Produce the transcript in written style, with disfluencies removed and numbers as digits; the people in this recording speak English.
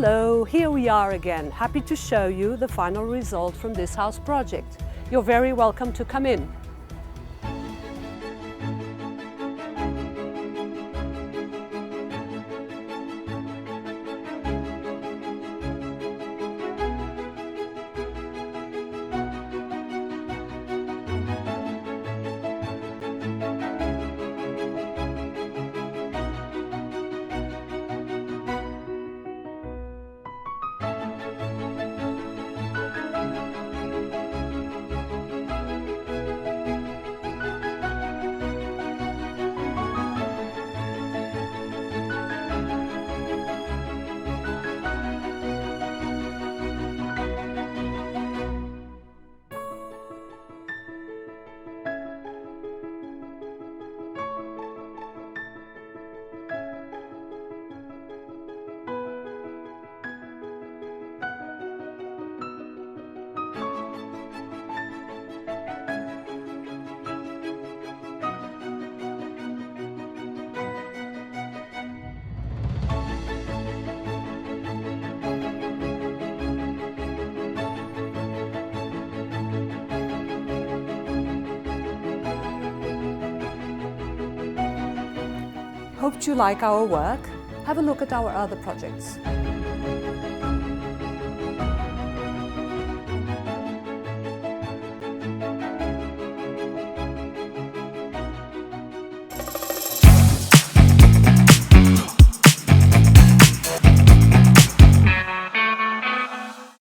Hello, here we are again, happy to show you the final result from this house project. You're very welcome to come in. Hope you like our work. Have a look at our other projects.